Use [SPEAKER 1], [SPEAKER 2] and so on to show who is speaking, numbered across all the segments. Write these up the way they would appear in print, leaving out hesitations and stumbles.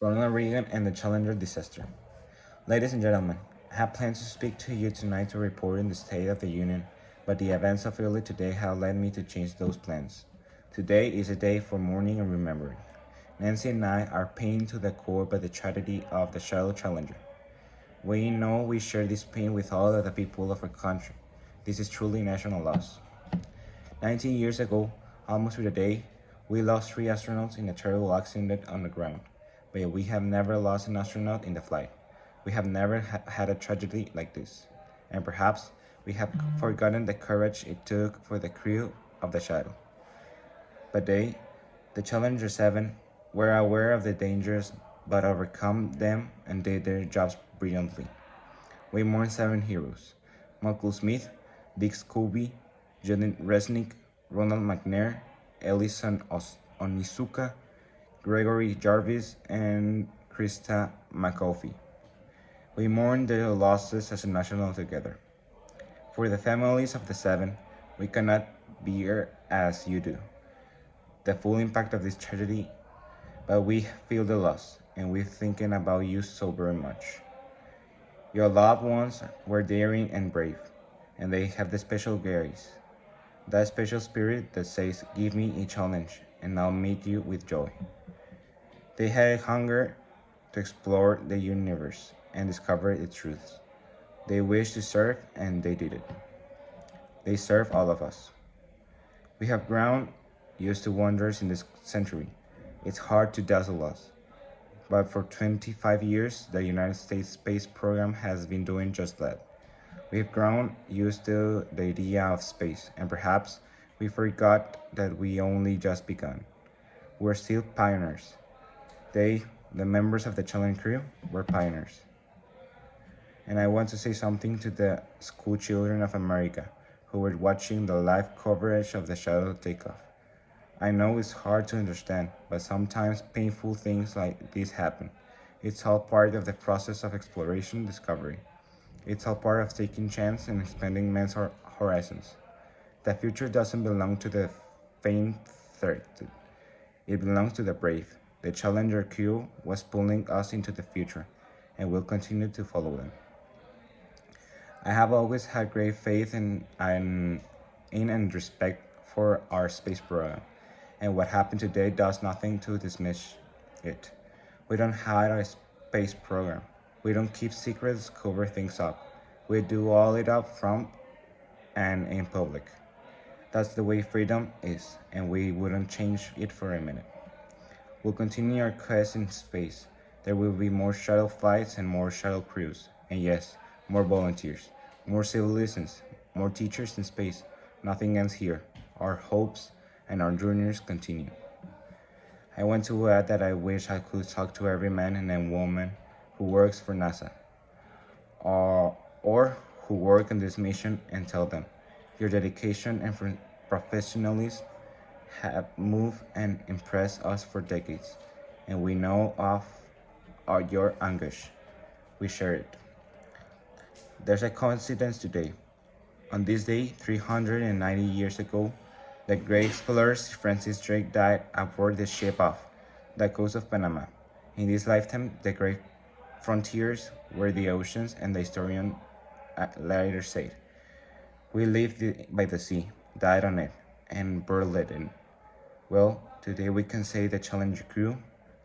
[SPEAKER 1] Ronald Reagan and the Challenger disaster. Ladies and gentlemen, I have planned to speak to you tonight to report on the State of the Union, but the events of early today have led me to change those plans. Today is a day for mourning and remembering. Nancy and I are pained to the core by the tragedy of the Shuttle Challenger. We know we share this pain with all of the people of our country. This is truly national loss. 19 years ago, almost to the day, we lost 3 astronauts in a terrible accident on the ground, but we have never lost an astronaut in the flight. We have never had a tragedy like this, and perhaps we have forgotten the courage it took for the crew of the shuttle. But they, the Challenger 7, were aware of the dangers but overcome them and did their jobs brilliantly. We mourn 7 heroes: Michael Smith, Dick Scobie, Judith Resnick, Ronald McNair, Ellison Onizuka, Gregory Jarvis, and Krista McAuliffe. We mourn their losses as a nation together. For the families of the 7, we cannot bear as you do the full impact of this tragedy, but we feel the loss, and we're thinking about you so very much. Your loved ones were daring and brave, and they have the special grace, that special spirit that says, "Give me a challenge, and I'll meet you with joy." They had a hunger to explore the universe and discover its truths. They wished to serve, and they did it. They serve all of us. We have grown used to wonders in this century. It's hard to dazzle us. But for 25 years, the United States space program has been doing just that. We've grown used to the idea of space, and perhaps we forgot that we only just begun. We're still pioneers. They, the members of the Challenger crew, were pioneers. And I want to say something to the school children of America who were watching the live coverage of the shuttle takeoff. I know it's hard to understand, but sometimes painful things like this happen. It's all part of the process of exploration and discovery. It's all part of taking chance and expanding men's horizons. The future doesn't belong to the faint-hearted. It belongs to the brave. The Challenger crew was pulling us into the future, and will continue to follow them. I have always had great faith in and respect for our space program, and what happened today does nothing to dismiss it. We don't hide our space program. We don't keep secrets, cover things up. We do all it up front and in public. That's the way freedom is, and we wouldn't change it for a minute. We'll continue our quest in space. There will be more shuttle flights and more shuttle crews, and yes, more volunteers, more citizens, more teachers in space. Nothing ends here. Our hopes and our journeys continue. I want to add that I wish I could talk to every man and woman who works for NASA or who work on this mission and tell them, your dedication and professionalism have moved and impressed us for decades, and we know of your anguish. We share it. There's a coincidence today. On this day, 390 years ago, the great explorer Francis Drake died aboard the ship off the coast of Panama. In this lifetime, the great frontiers were the oceans, and the historian later said, "We lived by the sea, died on it, and buried it in." Well, today we can say the Challenger crew,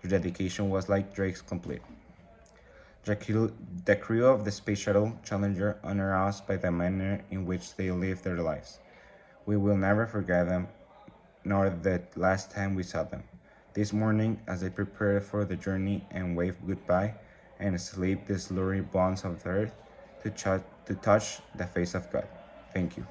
[SPEAKER 1] their dedication was like Drake's complete. The crew of the Space Shuttle Challenger honor us by the manner in which they live their lives. We will never forget them, nor the last time we saw them. This morning, as they prepared for the journey and waved goodbye and sleep the slurry bonds of earth to touch the face of God. Thank you.